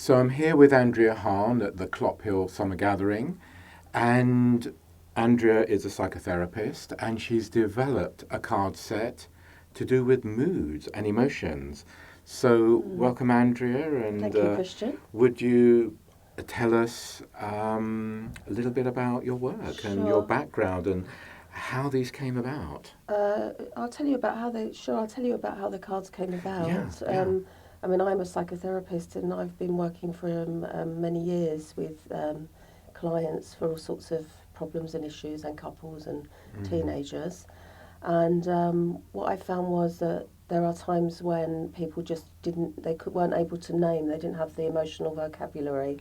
So I'm here with Andrea Harrn at the Clop Hill Summer Gathering, and Andrea is a psychotherapist, and she's developed a card set to do with moods and emotions. So welcome, Andrea, and Thank you, Christian. would you tell us a little bit about your work and your Sure. background and how these came about? I'll tell you about how the cards came about. Yeah. I mean, I'm a psychotherapist, and I've been working for many years with clients for all sorts of problems and issues, and couples and teenagers. And what I found was that there are times when people just weren't able to name. They didn't have the emotional vocabulary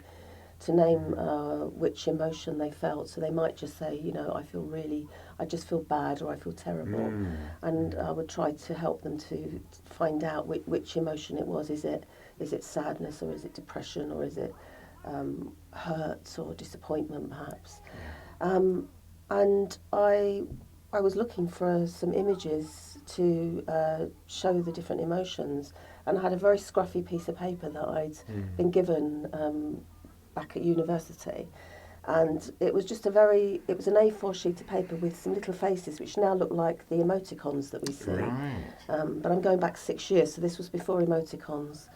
to name which emotion they felt. So they might just say, I just feel bad, or I feel terrible. And I would try to help them to find out which emotion it was. Is it sadness, or is it depression, or is it hurt or disappointment, perhaps? And I was looking for some images to show the different emotions, and I had a very scruffy piece of paper that I'd been given back at university, and it was just it was an A4 sheet of paper with some little faces which now look like the emoticons that we see. Right. But I'm going back 6 years, so this was before emoticons.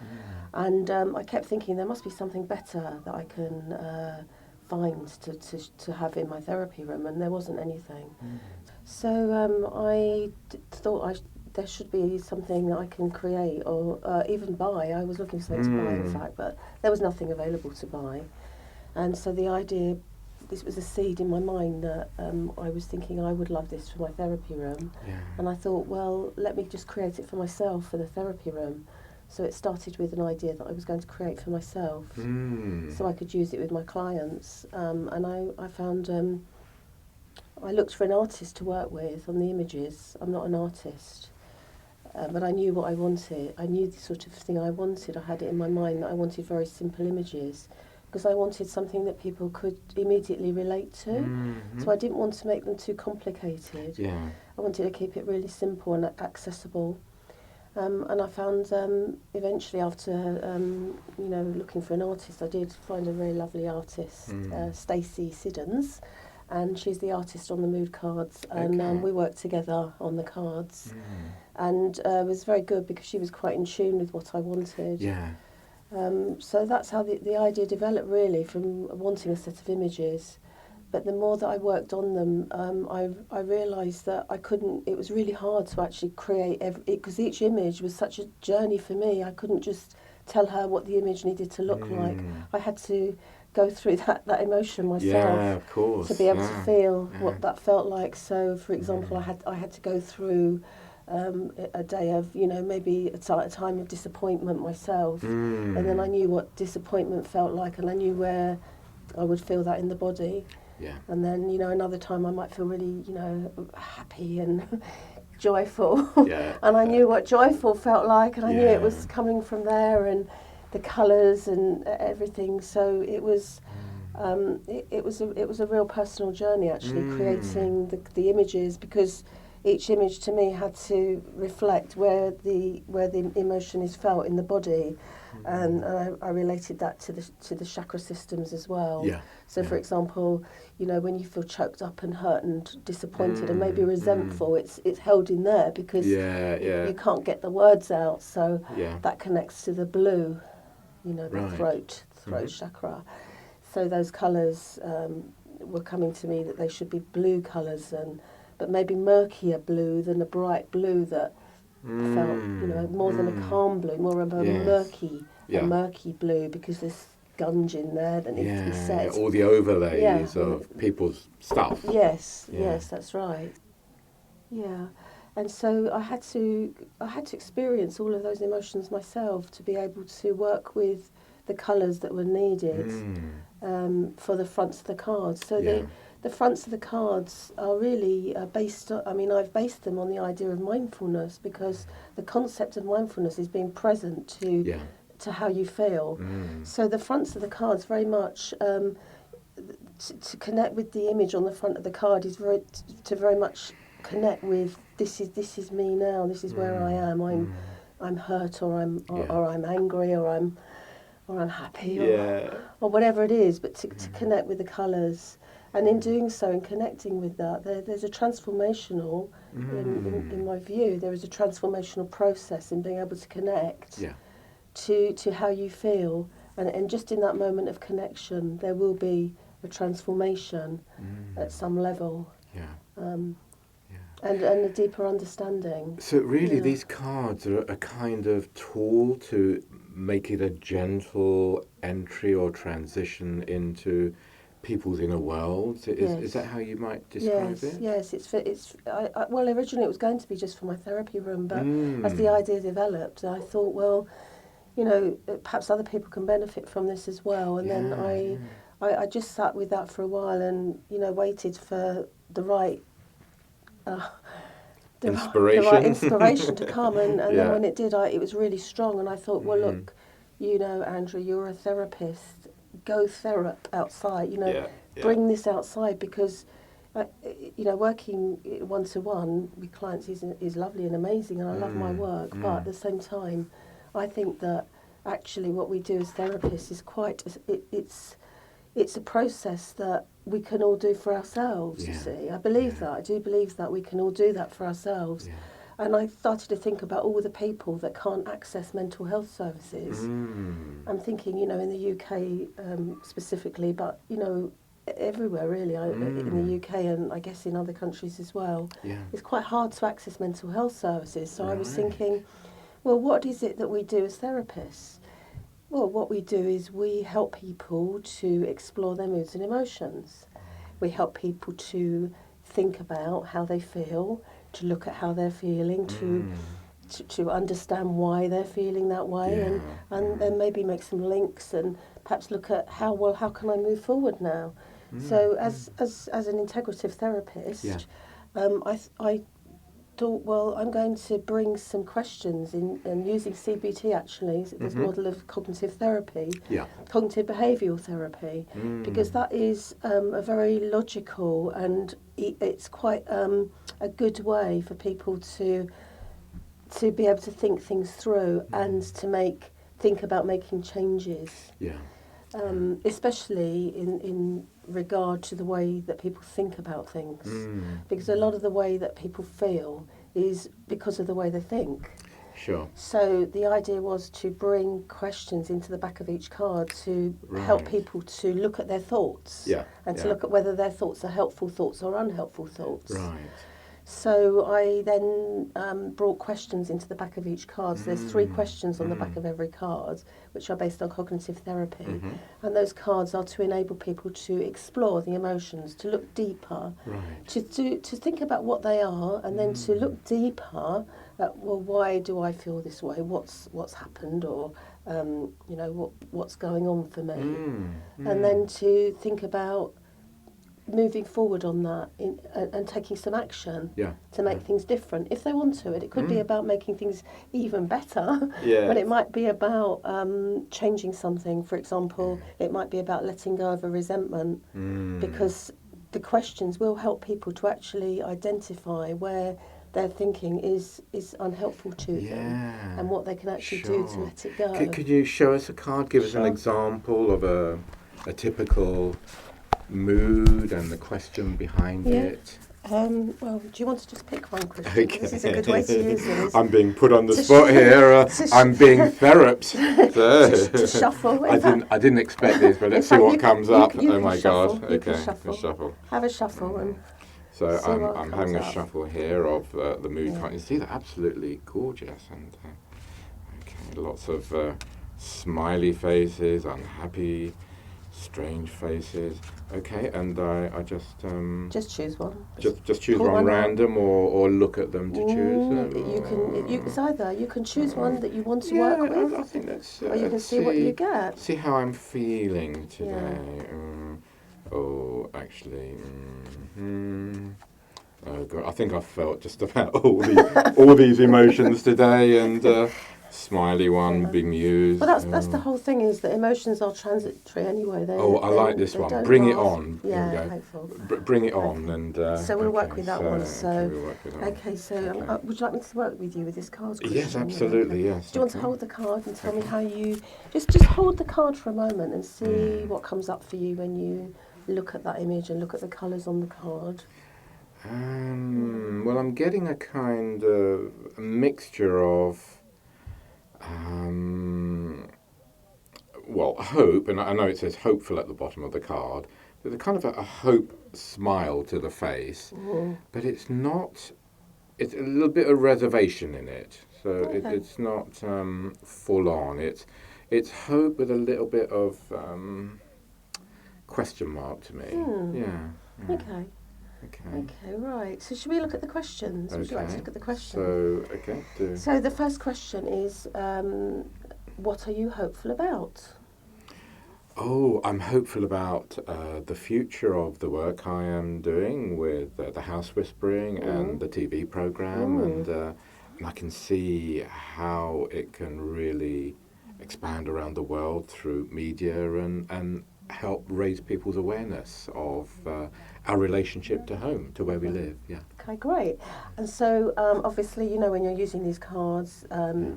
And I kept thinking there must be something better that I can find to have in my therapy room, and there wasn't anything. So I thought there should be something that I can create, or even buy. I was looking for something to buy, in fact, but there was nothing available to buy. And so the idea, this was a seed in my mind that I was thinking I would love this for my therapy room. Yeah. And I thought, well, let me just create it for myself for the therapy room. So it started with an idea that I was going to create for myself, so I could use it with my clients. And I found, I looked for an artist to work with on the images. I'm not an artist. But I knew what I wanted. I knew the sort of thing I wanted. I had it in my mind that I wanted very simple images, because I wanted something that people could immediately relate to. So I didn't want to make them too complicated. Yeah. I wanted to keep it really simple and accessible. And I found eventually, after looking for an artist, I did find a very lovely artist, Stacey Siddons, and she's the artist on the mood cards, and we worked together on the cards. And it was very good because she was quite in tune with what I wanted. Yeah. So that's how the idea developed, really, from wanting a set of images. But the more that I worked on them, I realised that I couldn't. It was really hard to actually create because each image was such a journey for me. I couldn't just tell her what the image needed to look like. I had to go through that emotion myself. Yeah, of course. To be able to feel what that felt like. So, for example, I had to go through a day of, maybe a time of disappointment myself, and then I knew what disappointment felt like, and I knew where I would feel that in the body. Yeah. And then, another time I might feel really, happy and joyful. Yeah. And I knew what joyful felt like, and I knew it was coming from there, and the colours and everything. So it was it was a real personal journey, actually, creating the images, because each image to me had to reflect where the emotion is felt in the body, and I related that to the chakra systems as well. Yeah. So, for example, when you feel choked up and hurt and disappointed and maybe resentful, it's held in there because you can't get the words out. So that connects to the blue, the throat chakra. So those colours were coming to me that they should be blue colours, but maybe murkier blue than a bright blue that felt, more than a calm blue, more of a murky blue, because there's gunge in there that needs to be set. All the overlays of people's stuff. Yes, that's right. Yeah, and so I had to experience all of those emotions myself to be able to work with the colours that were needed for the fronts of the cards. So the fronts of the cards are really based on, I've based them on the idea of mindfulness, because the concept of mindfulness is being present to how you feel. So the fronts of the cards very much, to connect with the image on the front of the card is very much connect with this is me now, this is where I am. I'm hurt, or I'm angry, or or unhappy Yeah. or whatever it is, but to connect with the colours. And in doing so, in connecting with that, there's a transformational, in my view, there is a transformational process in being able to connect Yeah. to how you feel. And just in that moment of connection, there will be a transformation at some level. Yeah. And a deeper understanding. So really, Yeah. these cards are a kind of tool to make it a gentle entry or transition into people's inner worlds. Is that how you might describe it? Yes. Well, originally it was going to be just for my therapy room, but as the idea developed, I thought, well, perhaps other people can benefit from this as well. And then I just sat with that for a while and waited for the right. Inspiration. The right inspiration to come, and Yeah. then when it did, it was really strong. And I thought, well, look, Andrew, you're a therapist. Go therap outside. Bring this outside, because working one-to-one with clients is lovely and amazing, and I love my work. But at the same time, I think that actually what we do as therapists is it's a process that we can all do for ourselves, you see. I believe that. I do believe that we can all do that for ourselves. Yeah. And I started to think about all the people that can't access mental health services. I'm thinking, in the UK specifically, but, everywhere really, in the UK and I guess in other countries as well. Yeah. It's quite hard to access mental health services. So I was Right. thinking, well, what is it that we do as therapists? Well, what we do is we help people to explore their moods and emotions. We help people to think about how they feel, to look at how they're feeling, to understand why they're feeling that way, and then maybe make some links and perhaps look at how can I move forward now. So as an integrative therapist, I thought, well, I'm going to bring some questions and using CBT actually, this model of cognitive therapy, cognitive behavioural therapy, because that is a very logical and it's quite a good way for people to be able to think things through and to think about making changes. Yeah. Especially in regard to the way that people think about things. Because a lot of the way that people feel is because of the way they think. Sure. So the idea was to bring questions into the back of each card to help people to look at their thoughts and to look at whether their thoughts are helpful thoughts or unhelpful thoughts. Right. So I then brought questions into the back of each card. So there's 3 questions on the back of every card, which are based on cognitive therapy. And those cards are to enable people to explore the emotions, to look deeper, to think about what they are, and then to look deeper at, well, why do I feel this way? What's happened, or what's going on for me? And then to think about moving forward on that and taking some action to make things different if they want to. It could be about making things even better, but it might be about changing something. For example, it might be about letting go of a resentment, because the questions will help people to actually identify where their thinking is unhelpful to them and what they can actually do to let it go. Could you show us a card? Give us an example of a typical mood and the question behind it. Well, do you want to just pick one, Christian? Okay. This is a good way to use this. I'm being put on the spot here. I'm being theraped. To shuffle. I didn't expect this, but let's see what comes up. Oh my shuffle. God! Okay, shuffle. Have a shuffle and. So I'm having a shuffle here of the mood card. You see, they're absolutely gorgeous, and lots of smiley faces, unhappy, strange faces. Okay, and I just choose one. Just choose one random, or look at them to choose them. It's either you can choose one that you want to work with. I think that's. Or you can see what you get. See how I'm feeling today. Oh, actually. Oh God, I think I've felt just about all these emotions today, and smiley one Yeah. bemused. Well, that's the whole thing, is that emotions are transitory anyway. I like this they one. don't Bring it last. on. Yeah, Here we go. hopeful. Bring it on, Okay. and So we'll work with that one. Okay, So we'll work with that one. okay, so Okay. would you like me to work with you with this card, Christian? Yes, absolutely. Okay. Yes. Do you want to okay. hold the card and tell me Okay. how you just hold the card for a moment and see what comes up for you when you look at that image and look at the colours on the card? Well, I'm getting a kind of a mixture of, well, hope, and I know it says hopeful at the bottom of the card. There's a kind of a hope smile to the face, but it's not. It's a little bit of reservation in it, so Okay. it's not full on. It's hope with a little bit of question mark to me. Yeah. Okay. Okay. Okay, right. So should we look at the questions? Would you like to look at the questions? So The first question is, what are you hopeful about? Oh, I'm hopeful about the future of the work I am doing with the House Whispering and the TV program, and I can see how it can really expand around the world through media and help raise people's awareness of our relationship to home, to where we live. Yeah. Okay, great. And so, obviously, you know, when you're using these cards,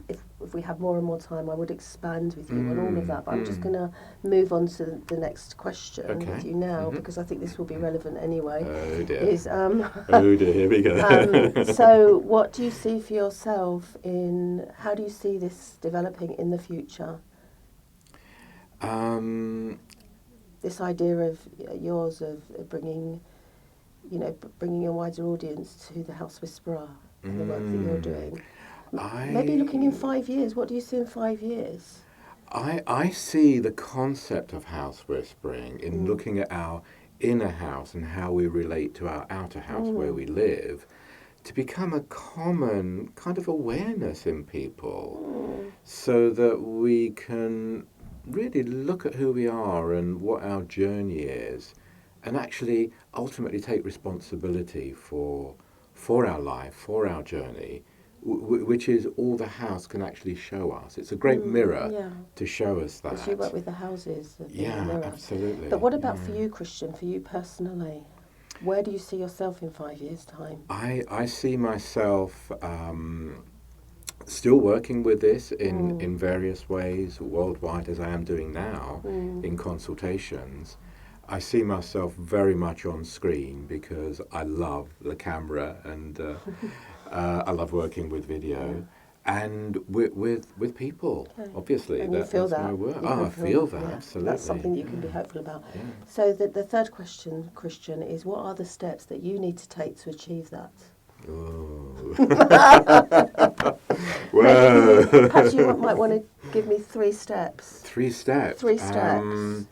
if we have more and more time, I would expand with you on all of that. But I'm just going to move on to the next question with you now, because I think this will be relevant anyway. Oh dear. Oh dear, here we go. So, what do you see for yourself how do you see this developing in the future? This idea of yours of bringing a wider audience to the House Whisperer and the work that you're doing. Maybe looking in 5 years, what do you see in 5 years? I see the concept of house whispering in looking at our inner house and how we relate to our outer house where we live, to become a common kind of awareness in people, so that we can really look at who we are and what our journey is, and actually ultimately take responsibility for our life, for our journey, which is all the house can actually show us. It's a great mirror to show us that. Because you work with the houses. Yeah, the mirror. absolutely. But what about for you, Christian, for you personally? Where do you see yourself in 5 years' time? I see myself still working with this in various ways worldwide, as I am doing now in consultations. I see myself very much on screen because I love the camera and I love working with video and with people. Okay. Obviously, And you feel that's that. my work. I feel that, absolutely. That's something that you can be hopeful about. Yeah. So the third question, Christian, is what are the steps that you need to take to achieve that? Oh. Perhaps you might want to give me 3 steps. 3 steps. 3 steps.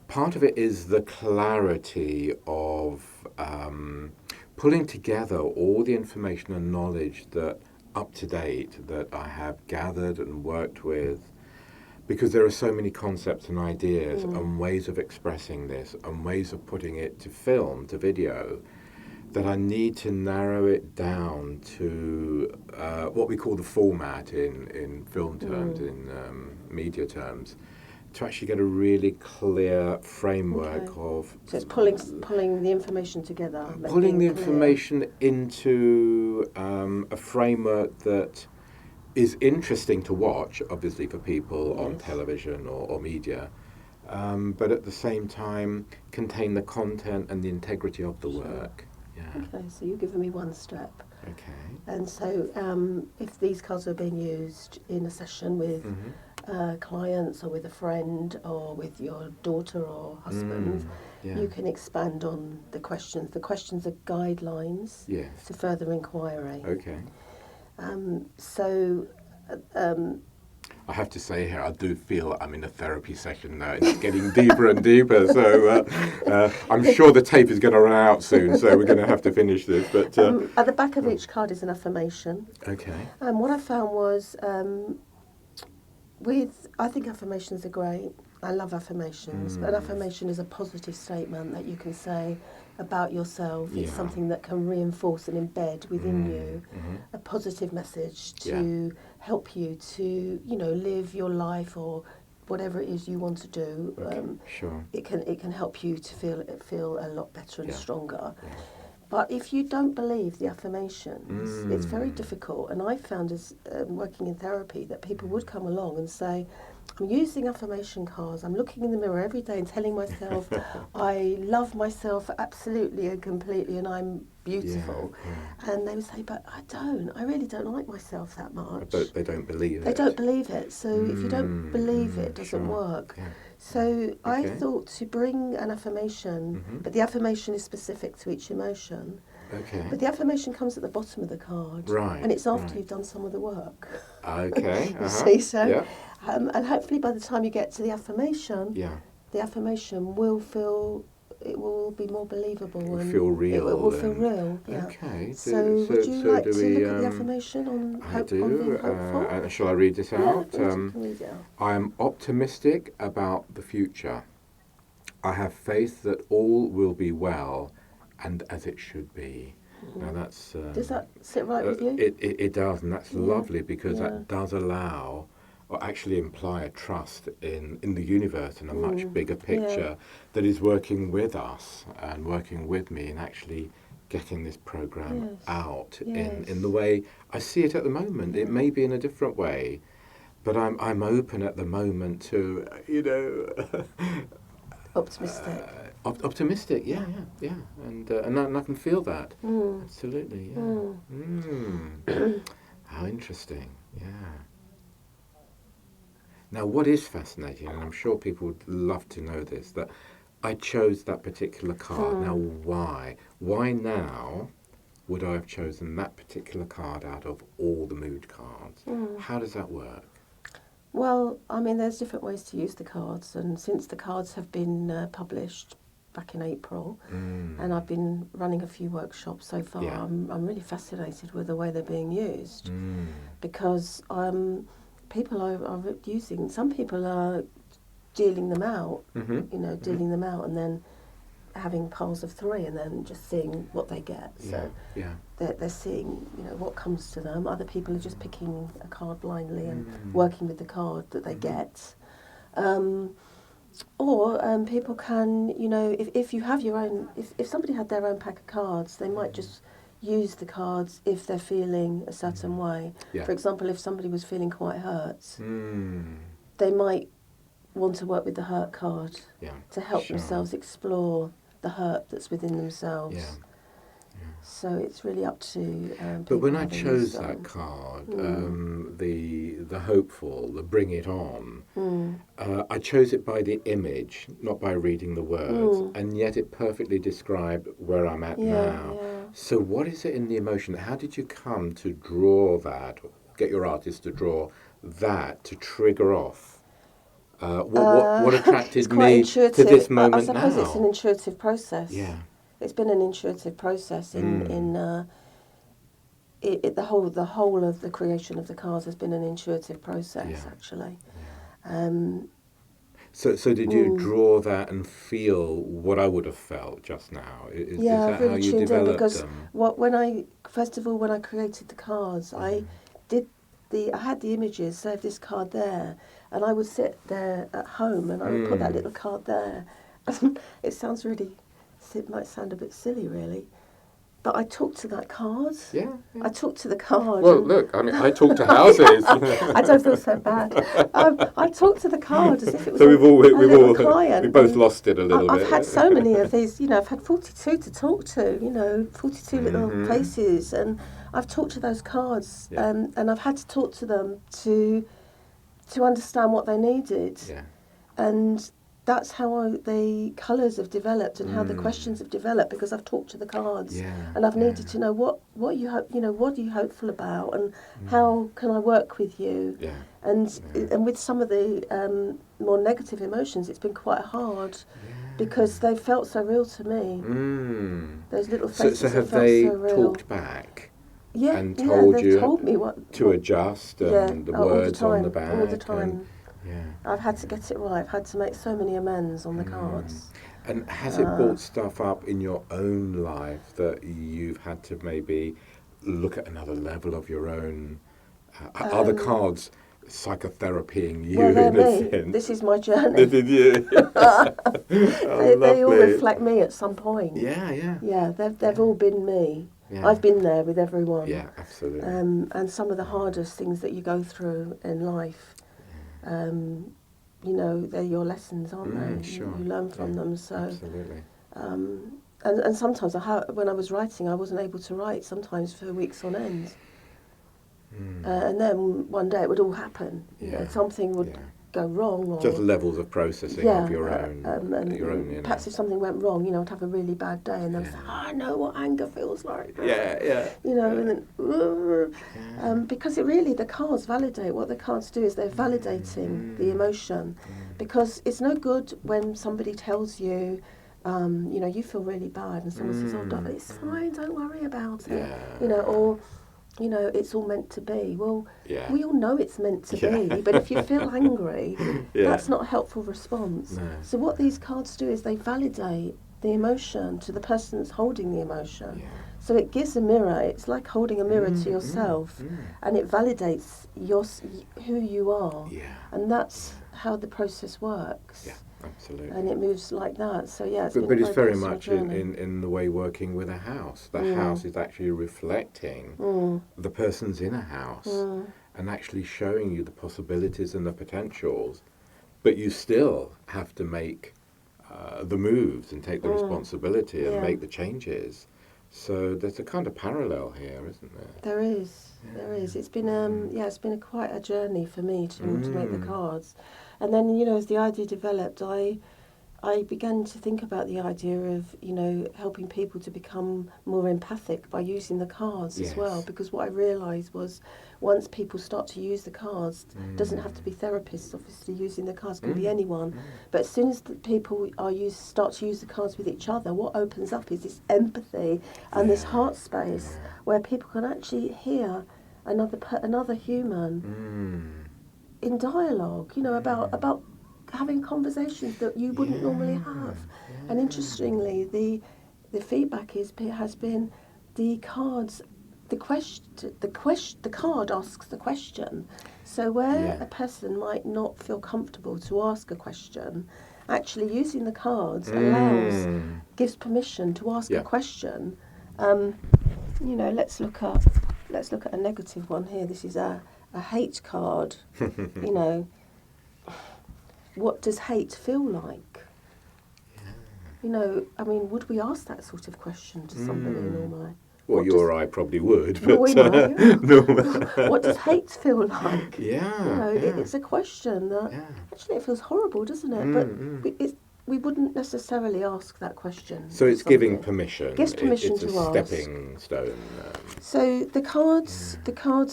Part of it is the clarity of pulling together all the information and knowledge that up to date that I have gathered and worked with, because there are so many concepts and ideas and ways of expressing this and ways of putting it to film, to video, that I need to narrow it down to what we call the format in film terms, in media terms, to actually get a really clear framework of... So it's pulling the information together. Pulling the information into a framework that is interesting to watch, obviously, for people on television or media, but at the same time contain the content and the integrity of the work. Yeah. Okay, so you've given me 1 step. Okay. And so if these cards are being used in a session with clients or with a friend or with your daughter or husband, you can expand on the questions. The questions are guidelines to further inquiry. Okay. I have to say here, I do feel I'm in a therapy session now. It's getting deeper and deeper, so I'm sure the tape is going to run out soon, so we're going to have to finish this. But at the back of each card is an affirmation. Okay. And what I found was, I think affirmations are great. I love affirmations. An affirmation is a positive statement that you can say about yourself. It's something that can reinforce and embed within you a positive message to help you to, live your life or whatever it is you want to do. Sure. It can help you to feel a lot better and stronger. But if you don't believe the affirmations, it's very difficult. And I found as working in therapy that people would come along and say, I'm using affirmation cards, I'm looking in the mirror every day and telling myself I love myself absolutely and completely and I'm beautiful. And they would say, but I really don't like myself that much. But they don't believe it. They don't believe it. So if you don't believe it, it doesn't work. So I thought to bring an affirmation, but the affirmation is specific to each emotion. But the affirmation comes at the bottom of the card. Right. And it's after you've done some of the work. Okay. See, so, and hopefully by the time you get to the affirmation will be more believable. It will feel real. It will feel real, Okay. So would you like to we, look at the affirmation on I hope, do. on being hopeful? Shall I read this out? You can read it out. I am optimistic about the future. I have faith that all will be well and as it should be. Now that's... does that sit right with you? It does, and that's lovely because that does allow or actually imply a trust in the universe and a much bigger picture that is working with us and working with me and actually getting this program out in the way I see it at the moment. It may be in a different way, but I'm open at the moment to, Optimistic. Optimistic, and I can feel that. Absolutely, How interesting, Now, what is fascinating, and I'm sure people would love to know this, that I chose that particular card. Now, why? Why now would I have chosen that particular card out of all the mood cards? How does that work? Well, I mean, there's different ways to use the cards, and since the cards have been published back in April, and I've been running a few workshops so far, I'm really fascinated with the way they're being used, because people are using, some people are dealing them out, dealing them out and then having piles of 3 and then just seeing what they get. So they're seeing, what comes to them. Other people are just picking a card blindly and working with the card that they get. Or people can, if you have your own, if somebody had their own pack of cards, they might just use the cards if they're feeling a certain way. For example, if somebody was feeling quite hurt, they might want to work with the hurt card to help themselves explore the hurt that's within themselves. So it's really up to But when I people chose that card, the hopeful, the bring it on, I chose it by the image, not by reading the words, and yet it perfectly described where I'm at now. So what is it in the emotion? How did you come to draw that, get your artist to draw that, to trigger off? What attracted me to this moment now? I suppose it's an intuitive process. Yeah. It's been an intuitive process the whole of the creation of the cards has been an intuitive process actually. So did you draw that and feel what I would have felt just now? Is that really how you tuned developed in because them? when I created the cards, I had the images, so I have this card there, and I would sit there at home and I would put that little card there. It might sound a bit silly, really, but I talked to that card. Yeah. I talked to the card. Well, look, I mean, I talk to houses. I don't feel so bad. I talked to the card as if it was a client. We both lost it a little bit. I've had so many of these, I've had 42 to talk to, 42 little places, and I've talked to those cards, and I've had to talk to them to understand what they needed. Yeah. And that's how the colours have developed and how the questions have developed, because I've talked to the cards and I've needed to know what are you hopeful about, and how can I work with you. Yeah. And with some of the more negative emotions, it's been quite hard because they felt so real to me. Those little faces so have felt they so real. Talked back? Yeah, and told you told me what to adjust and the words on the back. All the time. Yeah. I've had to get it right. I've had to make so many amends on the cards. And has it brought stuff up in your own life that you've had to maybe look at another level of your own? Are the cards psychotherapying you Well, they're in a me. sense? This is my journey. Did you? They all reflect me at some point. Yeah, yeah. Yeah, they've all been me. Yeah. I've been there with everyone. Yeah, absolutely. And some of the hardest things that you go through in life, you know, they're your lessons, aren't they? Sure. You learn from them. So, absolutely. and sometimes when I was writing, I wasn't able to write sometimes for weeks on end. And then one day it would all happen. You know, something would go wrong, or just levels of processing of your own, and perhaps if something went wrong, you know, I'd have a really bad day, and then I'd say, "Oh, I know what anger feels like." You know, and then because the cards validate. What the cards do is they're validating the emotion, because it's no good when somebody tells you, you know, you feel really bad, and someone says, "Oh, darling, it's fine, don't worry about it," you know, or you know, it's all meant to be. Well, we all know it's meant to be, but if you feel angry, that's not a helpful response. No. So what these cards do is they validate the emotion to the person that's holding the emotion. So it gives a mirror. It's like holding a mirror to yourself, and it validates who you are. And that's how the process works. Absolutely. And it moves like that. So but it's very much in the way working with a house. The house is actually reflecting the person's inner house and actually showing you the possibilities and the potentials. But you still have to make the moves and take the responsibility and make the changes. So there's a kind of parallel here, isn't there? There is. There is. It's been it's been quite a journey for me to make the cards. And then, you know, as the idea developed, I began to think about the idea of, you know, helping people to become more empathic by using the cards as well. Because what I realised was, once people start to use the cards, it doesn't have to be therapists, obviously, using the cards can be anyone. But as soon as the people start to use the cards with each other, what opens up is this empathy and this heart space where people can actually hear another human in dialogue, you know, about having conversations that you wouldn't normally have. And interestingly, the feedback has been the cards. The card asks the question. So where a person might not feel comfortable to ask a question, actually using the cards gives permission to ask a question. You know, let's look at a negative one here. This is a hate card. You know, what does hate feel like? You know, I mean, would we ask that sort of question to somebody normally? Well, you or I probably would, but we might. What does hate feel like? You know, it's a question that actually it feels horrible, doesn't it? But we wouldn't necessarily ask that question. So it's giving permission. Gives permission it's to a ask. stepping stone. So the cards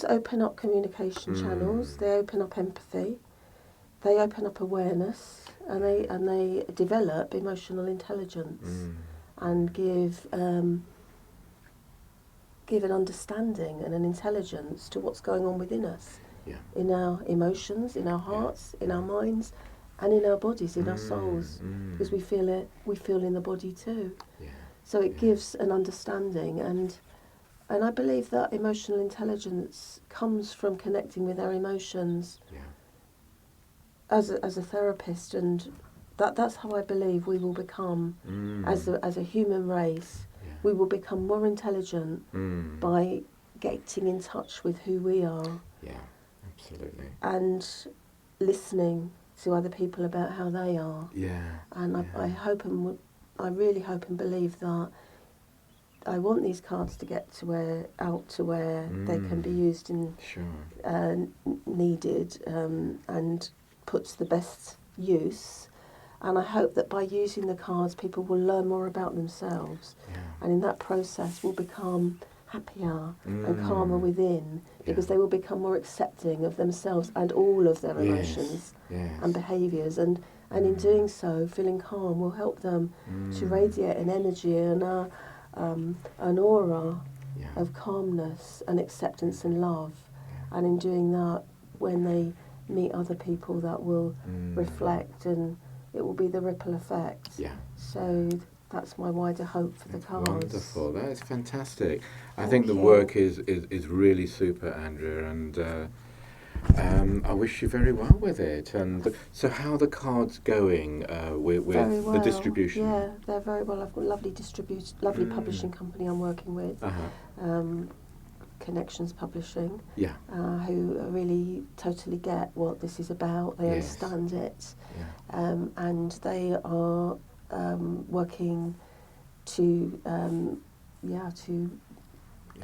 open up communication channels. They open up empathy. They open up awareness, and they develop emotional intelligence and give an understanding and an intelligence to what's going on within us, in our emotions, in our hearts, in our minds, and in our bodies, in our souls, because we feel in the body too. So it gives an understanding, and I believe that emotional intelligence comes from connecting with our emotions as a therapist, and that's how I believe we will become as a human race. We will become more intelligent by getting in touch with who we are. Yeah, absolutely. And listening to other people about how they are. And I really hope and believe that I want these cards to get to where they can be used in needed and put to the best use. And I hope that by using the cards, people will learn more about themselves, and in that process will become happier and calmer within, because they will become more accepting of themselves and all of their emotions and behaviours, and in doing so, feeling calm will help them to radiate an energy and an aura of calmness and acceptance and love. And in doing that, when they meet other people that will reflect, and it will be the ripple effect. Yeah. So that's my wider hope for the cards. Wonderful. That is fantastic. I Thank think the you. work is really super, Andrea, and I wish you very well with it. And so, how are the cards going with Very well. the distribution? Yeah, they're very well. I've got a lovely publishing company I'm working with. Connections Publishing, Yeah. who really totally get what this is about. They Yes. understand it, Yeah. and they are working to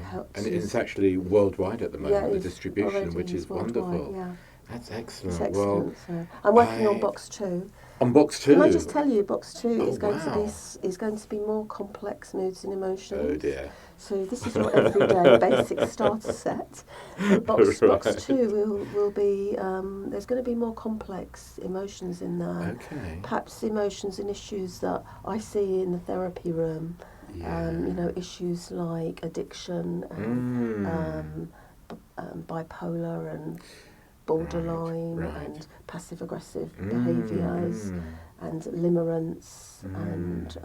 help. And to it's actually worldwide at the moment, the it's distribution, already which is worldwide, wonderful. Yeah. That's It's excellent. excellent. So I'm working on box 2. On box 2. Can I just tell you, box 2 Oh, is going wow. is going to be more complex moods and emotions. Oh dear. So this is your everyday basic starter set. But box 2 will be there's going to be more complex emotions in there. Okay. Perhaps emotions and issues that I see in the therapy room. Yeah. Issues like addiction and bipolar and borderline Right. and passive aggressive behaviours and limerence and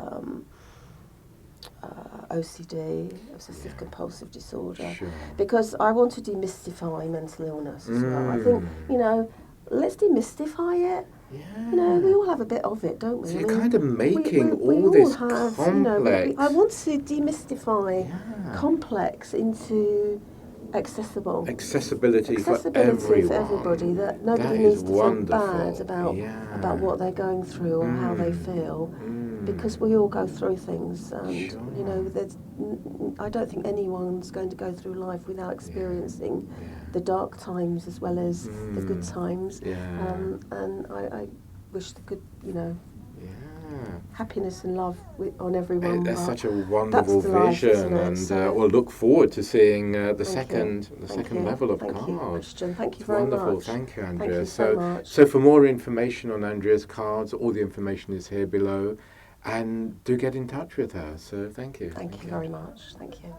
OCD, obsessive compulsive disorder, Sure. because I want to demystify mental illness as well. I think, let's demystify it. Yeah. We all have a bit of it, don't we? So you're kind of making we all all this have, complex. I want to demystify Yeah. complex into accessible. Accessibility for Accessibility everyone. for everybody, that nobody That needs is to wonderful. feel bad Yeah. about what they're going through or how they feel, because we all go through things, and Sure. I don't think anyone's going to go through life without experiencing the dark times as well as the good times. Yeah. And I wish the good, Yeah. happiness and love on everyone. That's but such a wonderful the life, vision, isn't it? and So- we'll look forward to seeing the Thank second you. second level of Thank cards. you, Christian. Thank you It's very wonderful. much. Thank you, Thank Andrea. you so much. So for more information on Andrea's cards, all the information is here below, and do get in touch with her. So thank you. Thank you very much. Thank you.